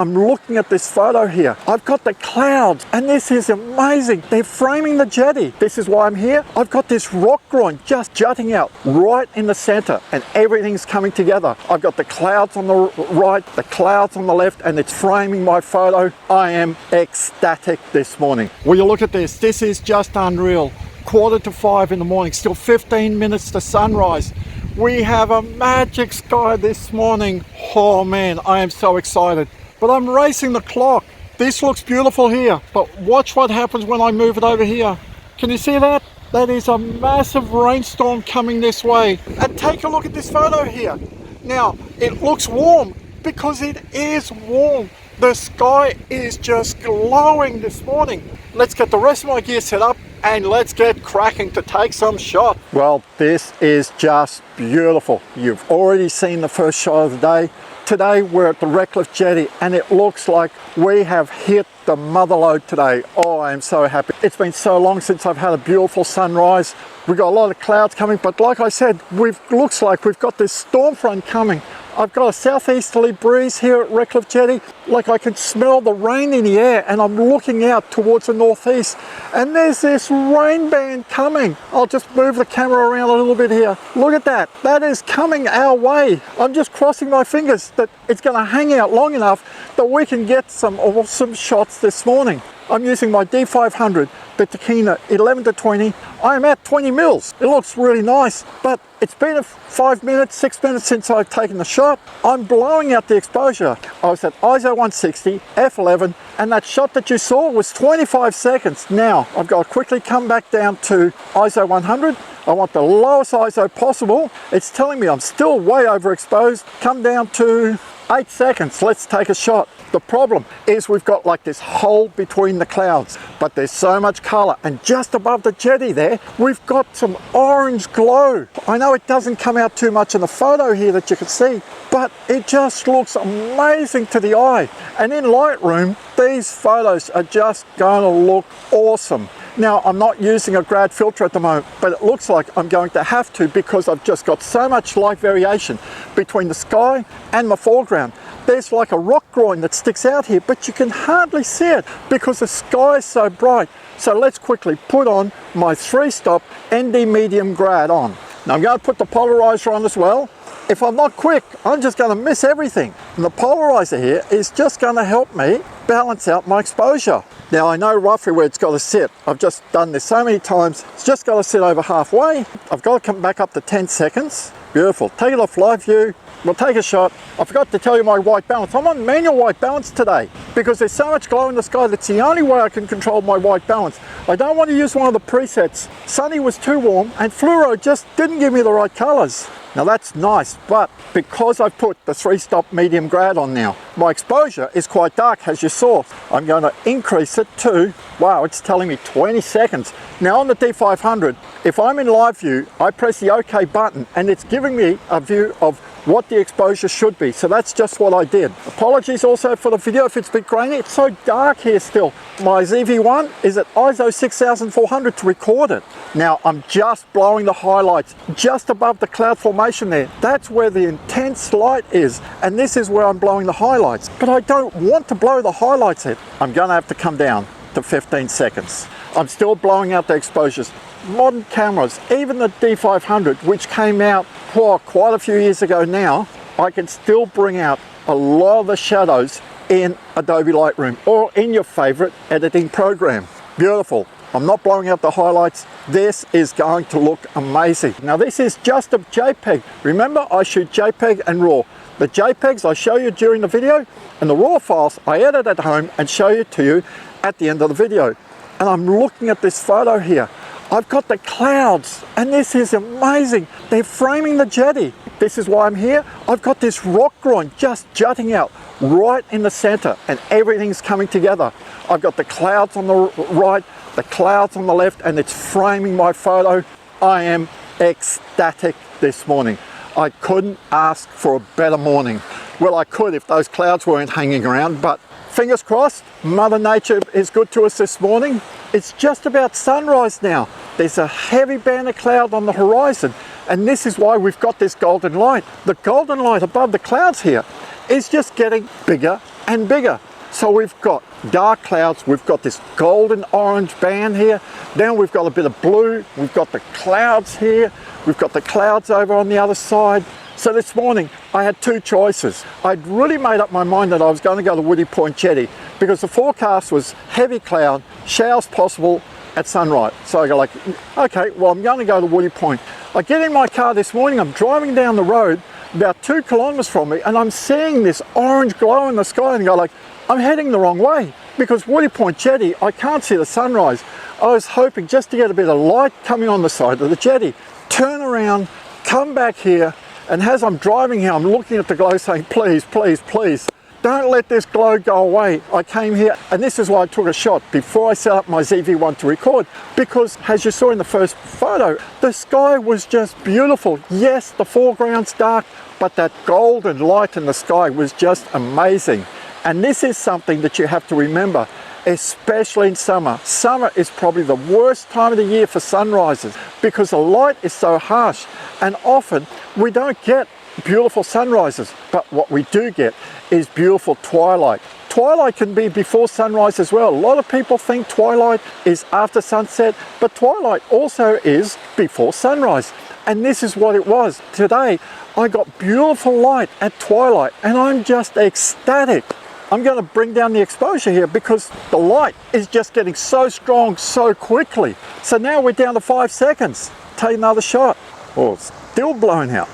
I'm looking at this photo here. I've got the clouds, and this is amazing. They're framing the jetty. This is why I'm here. I've got this rock groin just jutting out right in the center, and everything's coming together. I've got the clouds on the right, the clouds on the left, and it's framing my photo. I am ecstatic this morning. Will you look at this? This is just unreal. 4:45 in the morning, still 15 minutes to sunrise. We have a magic sky this morning. Oh man, I am so excited. But I'm racing the clock. This looks beautiful here, but watch what happens when I move it over here. Can you see that? That is a massive rainstorm coming this way. And take a look at this photo here. Now, it looks warm because it is warm. The sky is just glowing this morning. Let's get the rest of my gear set up and let's get cracking to take some shots. Well, this is just beautiful. You've already seen the first shot of the day. Today we're at the Redcliffe Jetty and it looks like we have hit the mother lode today. Oh, I am so happy. It's been so long since I've had a beautiful sunrise. We've got a lot of clouds coming, but like I said, looks like we've got this storm front coming. I've got a southeasterly breeze here at Redcliffe Jetty. Like I can smell the rain in the air and I'm looking out towards the northeast and there's this rain band coming. I'll just move the camera around a little bit here. Look at that. That is coming our way. I'm just crossing my fingers that it's going to hang out long enough that we can get some awesome shots this morning. I'm using my D500, the Tonga 11 to 20. I'm at 20 mils. It looks really nice, but it's been 5 minutes, 6 minutes since I've taken the shot. I'm blowing out the exposure. I was at ISO 160, f11, and that shot that you saw was 25 seconds. Now, I've got to quickly come back down to ISO 100. I want the lowest ISO possible. It's telling me I'm still way overexposed. Come down to 8 seconds. Let's take a shot. The problem is we've got like this hole between the clouds, but there's so much color, and just above the jetty there, we've got some orange glow. I know it doesn't come out too much in the photo here that you can see, but it just looks amazing to the eye. And in Lightroom, these photos are just going to look awesome. Now, I'm not using a grad filter at the moment, but it looks like I'm going to have to because I've just got so much light variation between the sky and the foreground. There's like a rock groin that sticks out here, but you can hardly see it because the sky is so bright. So let's quickly put on my 3-stop ND medium grad on. Now I'm going to put the polarizer on as well. If I'm not quick, I'm just going to miss everything. And the polarizer here is just going to help me balance out my exposure. Now I know roughly where it's got to sit. I've just done this so many times. It's just got to sit over halfway. I've got to come back up to 10 seconds. Beautiful. Take it off live view. We'll take a shot. I forgot to tell you my white balance. I'm on manual white balance today because there's so much glow in the sky. That's the only way I can control my white balance. I don't want to use one of the presets. Sunny was too warm and fluoro just didn't give me the right colors. Now that's nice, but because I've put the 3-stop medium grad on now, my exposure is quite dark as you saw. I'm going to increase it to, wow, it's telling me 20 seconds. Now on the D500, if I'm in live view, I press the OK button and it's giving me a view of what the exposure should be. So that's just what I did. Apologies also for the video if it's a bit grainy. It's so dark here still. My ZV-1 is at ISO 6400 to record it. Now I'm just blowing the highlights just above the cloud formation there. That's where the intense light is. And this is where I'm blowing the highlights. But I don't want to blow the highlights in. I'm going to have to come down to 15 seconds. I'm still blowing out the exposures. Modern cameras, even the D500, which came out quite a few years ago now, I can still bring out a lot of the shadows in Adobe Lightroom or in your favorite editing program. Beautiful. I'm not blowing out the highlights. This is going to look amazing. Now this is just a JPEG. Remember, I shoot JPEG and RAW. The JPEGs I show you during the video, and the RAW files I edit at home and show you to you at the end of the video. And I'm looking at this photo here. I've got the clouds and this is amazing. They're framing the jetty. This is why I'm here. I've got this rock groin just jutting out right in the center and everything's coming together. I've got the clouds on the right, the clouds on the left, and it's framing my photo. I am ecstatic this morning. I couldn't ask for a better morning. Well, I could if those clouds weren't hanging around, but fingers crossed, Mother Nature is good to us this morning. It's just about sunrise now. There's a heavy band of cloud on the horizon, and this is why we've got this golden light. The golden light above the clouds here is just getting bigger and bigger. So we've got dark clouds, we've got this golden orange band here, then we've got a bit of blue, we've got the clouds here, we've got the clouds over on the other side. So this morning I had two choices. I'd really made up my mind that I was going to go to Woody Point Jetty because the forecast was heavy cloud, showers possible at sunrise. So I go like, okay, well I'm going to go to Woody Point. I get in my car this morning, I'm driving down the road about 2 kilometers from me and I'm seeing this orange glow in the sky and I go like, I'm heading the wrong way because Woody Point Jetty, I can't see the sunrise. I was hoping just to get a bit of light coming on the side of the jetty. Turn around, come back here, and as I'm driving here, I'm looking at the glow saying, please, please, please, don't let this glow go away. I came here, and this is why I took a shot before I set up my ZV-1 to record, because as you saw in the first photo, the sky was just beautiful. Yes, the foreground's dark, but that golden light in the sky was just amazing. And this is something that you have to remember, especially in summer. Summer is probably the worst time of the year for sunrises because the light is so harsh, and often we don't get beautiful sunrises, but what we do get is beautiful twilight. Twilight can be before sunrise as well. A lot of people think twilight is after sunset, but twilight also is before sunrise. And this is what it was. Today, I got beautiful light at twilight and I'm just ecstatic. I'm going to bring down the exposure here because the light is just getting so strong so quickly. So now we're down to 5 seconds. Take another shot. Oh, it's still blowing out.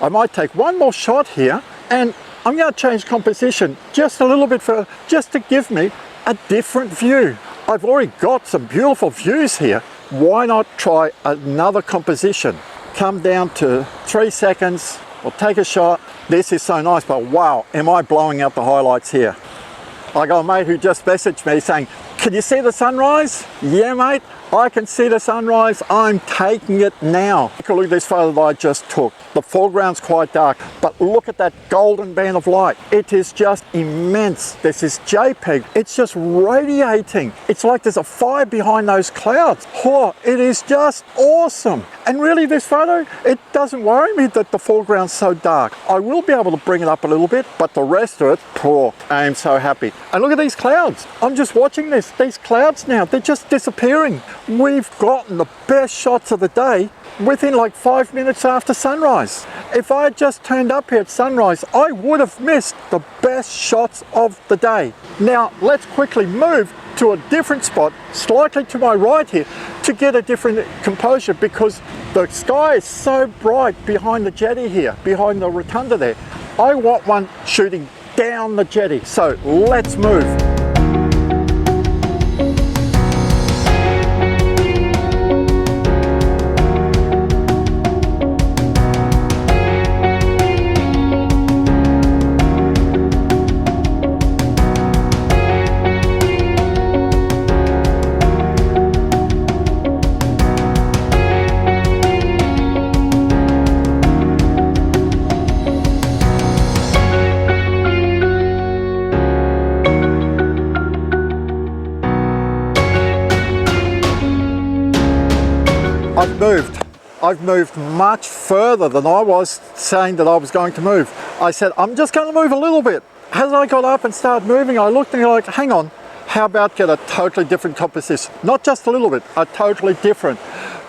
I might take one more shot here and I'm going to change composition just a little bit just to give me a different view. I've already got some beautiful views here. Why not try another composition? Come down to 3 seconds. We'll take a shot. This is so nice, but wow, am I blowing out the highlights here. I got a mate who just messaged me saying, can you see the sunrise? Yeah, mate, I can see the sunrise. I'm taking it now. Take a look at this photo that I just took. The foreground's quite dark, but look at that golden band of light. It is just immense. This is JPEG. It's just radiating. It's like there's a fire behind those clouds. Oh, it is just awesome. And really this photo, it doesn't worry me that the foreground's so dark. I will be able to bring it up a little bit, but the rest of it, poor, I am so happy. And look at these clouds. I'm just watching this. These clouds now, they're just disappearing. We've gotten the best shots of the day within like 5 minutes after sunrise. If I had just turned up here at sunrise, I would have missed the best shots of the day. Now, let's quickly move to a different spot, slightly to my right here, to get a different composure because the sky is so bright behind the jetty here, behind the rotunda there. I want one shooting down the jetty. So let's move. I've moved much further than I was saying that I was going to move. I said, I'm just going to move a little bit. As I got up and started moving, I looked and like, hang on, how about get a totally different composition? Not just a little bit, a totally different.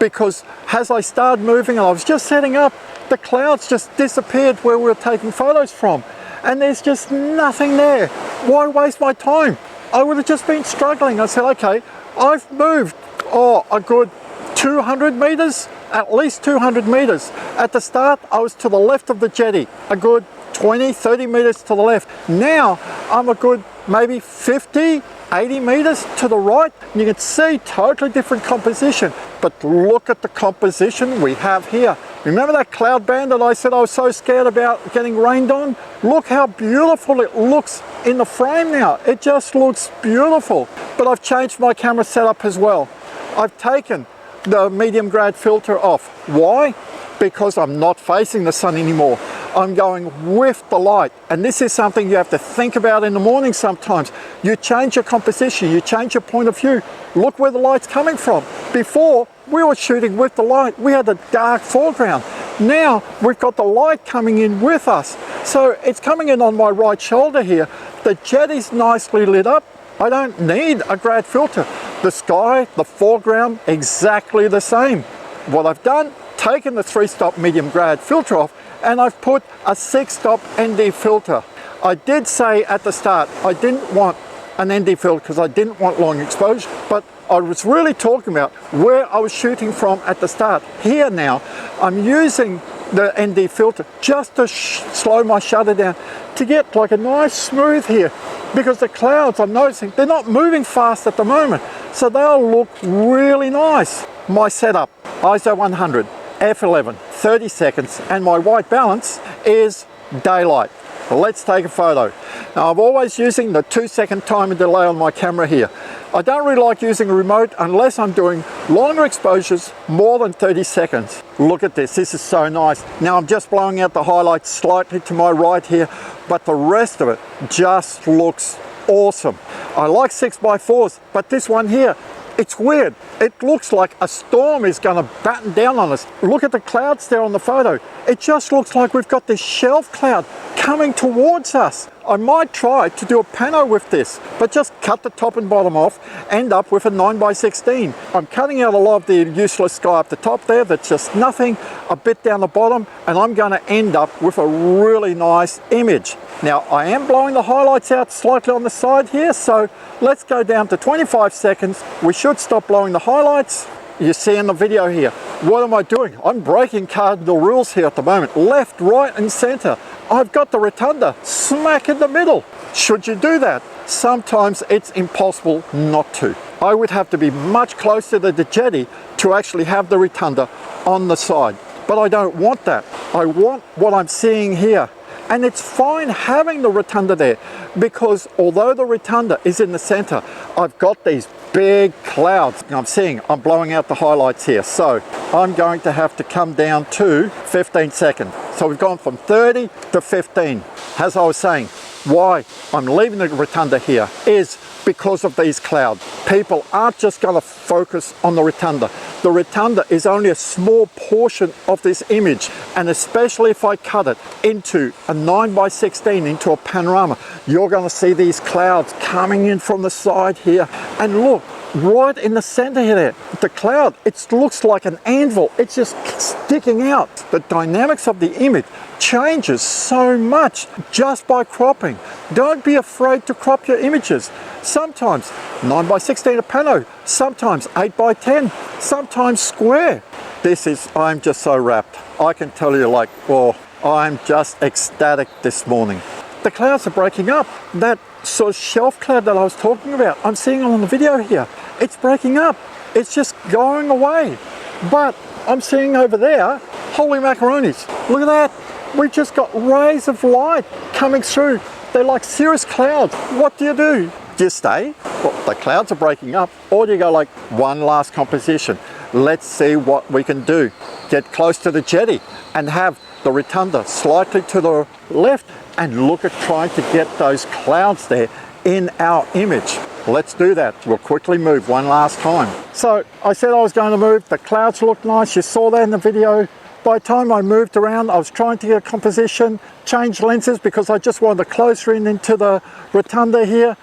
Because as I started moving and I was just setting up, the clouds just disappeared where we were taking photos from. And there's just nothing there. Why waste my time? I would have just been struggling. I said, okay, I've moved, a good 200 meters, at least 200 meters. At the start, I was to the left of the jetty, a good 20, 30 meters to the left. Now, I'm a good maybe 50, 80 meters to the right. And you can see totally different composition, but look at the composition we have here. Remember that cloud band that I said I was so scared about getting rained on? Look how beautiful it looks in the frame now. It just looks beautiful. But I've changed my camera setup as well. I've taken the medium grade filter off. Why? Because I'm not facing the sun anymore. I'm going with the light. And this is something you have to think about in the morning sometimes. You change your composition, you change your point of view. Look where the light's coming from. Before, we were shooting with the light. We had a dark foreground. Now we've got the light coming in with us. So it's coming in on my right shoulder here. The jetty's nicely lit up. I don't need a grad filter. The sky, the foreground, exactly the same. What I've done, taken the 3-stop medium grad filter off, and I've put a 6-stop ND filter. I did say at the start, I didn't want an ND filter because I didn't want long exposure, but I was really talking about where I was shooting from at the start. Here now, I'm using the ND filter just to slow my shutter down to get like a nice smooth here, because the clouds, I'm noticing, they're not moving fast at the moment, so they'll look really nice. My setup, ISO 100, f11, 30 seconds, and my white balance is daylight. Let's take a photo. Now I'm always using the 2-second timer delay on my camera here. I don't really like using a remote unless I'm doing longer exposures, more than 30 seconds. Look at this, this is so nice. Now I'm just blowing out the highlights slightly to my right here, but the rest of it just looks awesome. I like 6x4s, but this one here, it's weird. It looks like a storm is going to batten down on us. Look at the clouds there on the photo. It just looks like we've got this shelf cloud coming towards us. I might try to do a pano with this, but just cut the top and bottom off, end up with a 9x16. I'm cutting out a lot of the useless sky up the top there, that's just nothing, a bit down the bottom, and I'm going to end up with a really nice image. Now I am blowing the highlights out slightly on the side here, so let's go down to 25 seconds. We should stop blowing the highlights. You see in the video here, what am I doing? I'm breaking cardinal rules here at the moment. Left, right and center. I've got the rotunda smack in the middle. Should you do that? Sometimes it's impossible not to. I would have to be much closer to the jetty to actually have the rotunda on the side. But I don't want that. I want what I'm seeing here. And it's fine having the rotunda there, because although the rotunda is in the center, I've got these big clouds. I'm blowing out the highlights here. So I'm going to have to come down to 15 seconds. So we've gone from 30 to 15. As I was saying, why I'm leaving the rotunda here is because of these clouds. People aren't just going to focus on the rotunda. The rotunda is only a small portion of this image, and especially if I cut it into a 9x16, into a panorama, you're going to see these clouds coming in from the side here. And look, right in the center here, the cloud, it looks like an anvil. It's just sticking out. The dynamics of the image changes so much just by cropping. Don't be afraid to crop your images. Sometimes 9x16 a pano, sometimes 8x10, sometimes square. I'm just so wrapped. I can tell you, like, well, I'm just ecstatic this morning. The clouds are breaking up. That sort of shelf cloud that I was talking about, I'm seeing it on the video here. It's breaking up. It's just going away. But I'm seeing over there, holy macaronis, look at that. We've just got rays of light coming through. They're like cirrus clouds. What do? Do you stay? Well, the clouds are breaking up, or do you go like one last composition? Let's see what we can do. Get close to the jetty and have the rotunda slightly to the left and look at trying to get those clouds there in our image. Let's do that. We'll quickly move one last time. So I said I was going to move. The clouds look nice. You saw that in the video. By the time I moved around, I was trying to get a composition, change lenses because I just wanted to closer in into the rotunda here.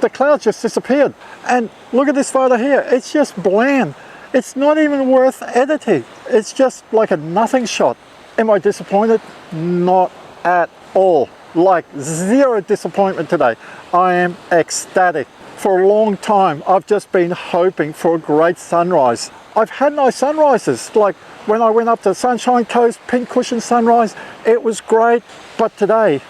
The clouds just disappeared. And look at this photo here. It's just bland. It's not even worth editing. It's just like a nothing shot. Am I disappointed? Not at all. Like zero disappointment today. I am ecstatic. For a long time, I've just been hoping for a great sunrise. I've had nice sunrises, like when I went up to Sunshine Coast, Pink Cushion sunrise, it was great. But today,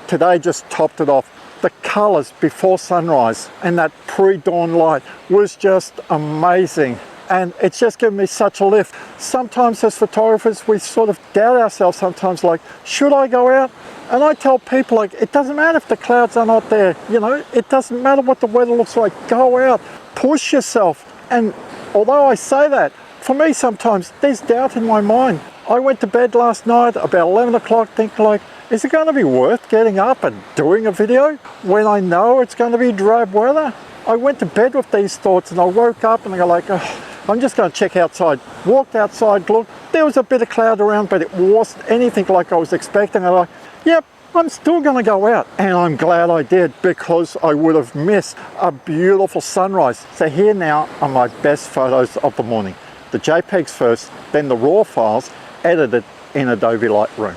today just topped it off. The colors before sunrise and that pre-dawn light was just amazing. And it's just given me such a lift. Sometimes as photographers, we sort of doubt ourselves sometimes, like, should I go out? And I tell people, like, it doesn't matter if the clouds are not there, you know, it doesn't matter what the weather looks like. Go out, push yourself. And although I say that, for me sometimes there's doubt in my mind. I went to bed last night about 11 o'clock thinking, like, is it going to be worth getting up and doing a video when I know it's going to be drab weather? I went to bed with these thoughts and I woke up and I go like, oh, I'm just going to check outside. Walked outside, looked, there was a bit of cloud around, but it wasn't anything like I was expecting. I'm like, yep, I'm still going to go out. And I'm glad I did, because I would have missed a beautiful sunrise. So here now are my best photos of the morning. The JPEGs first, then the RAW files edited in Adobe Lightroom.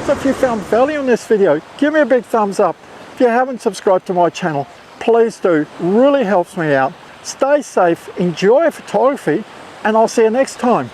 So if you found value in this video, give me a big thumbs up. If you haven't subscribed to my channel, please do. Really helps me out. Stay safe, enjoy photography, and I'll see you next time.